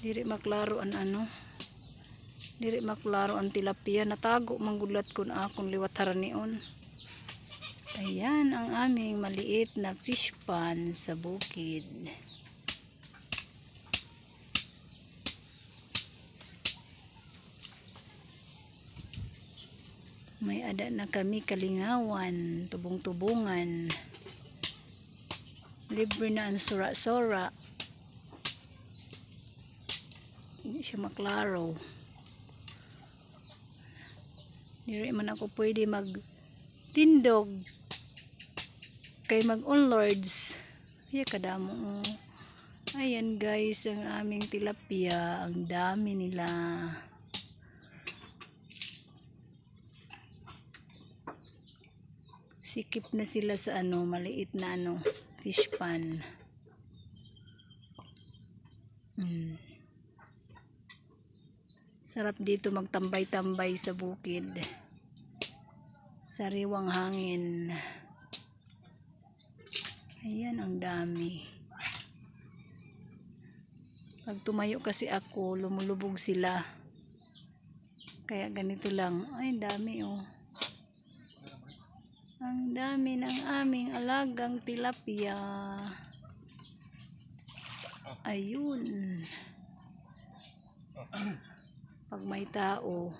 Diri maklaro ang ano. Diri maklaro ang tilapia. Natago manggulat ko na akong liwat haranion. Ayan ang aming maliit na fish pond sa bukid. May ada na kami kalingawan, tubong-tubungan. Libre na ang sura-sura. Hindi siya maklaro. Diri man ako pwede magtindog kay mag-onlords. Ay kadamo. Ayan guys, ang aming tilapia, ang dami nila. Sikip na sila sa ano, maliit na ano, fish pond. Sarap dito magtambay-tambay sa bukid. Sariwang hangin. Ayan ang dami. Pag tumayo kasi ako, lumulubog sila. Kaya ganito lang. Ay, dami oh. Ang dami ng aming alagang tilapia. Ayun. Pag may tao.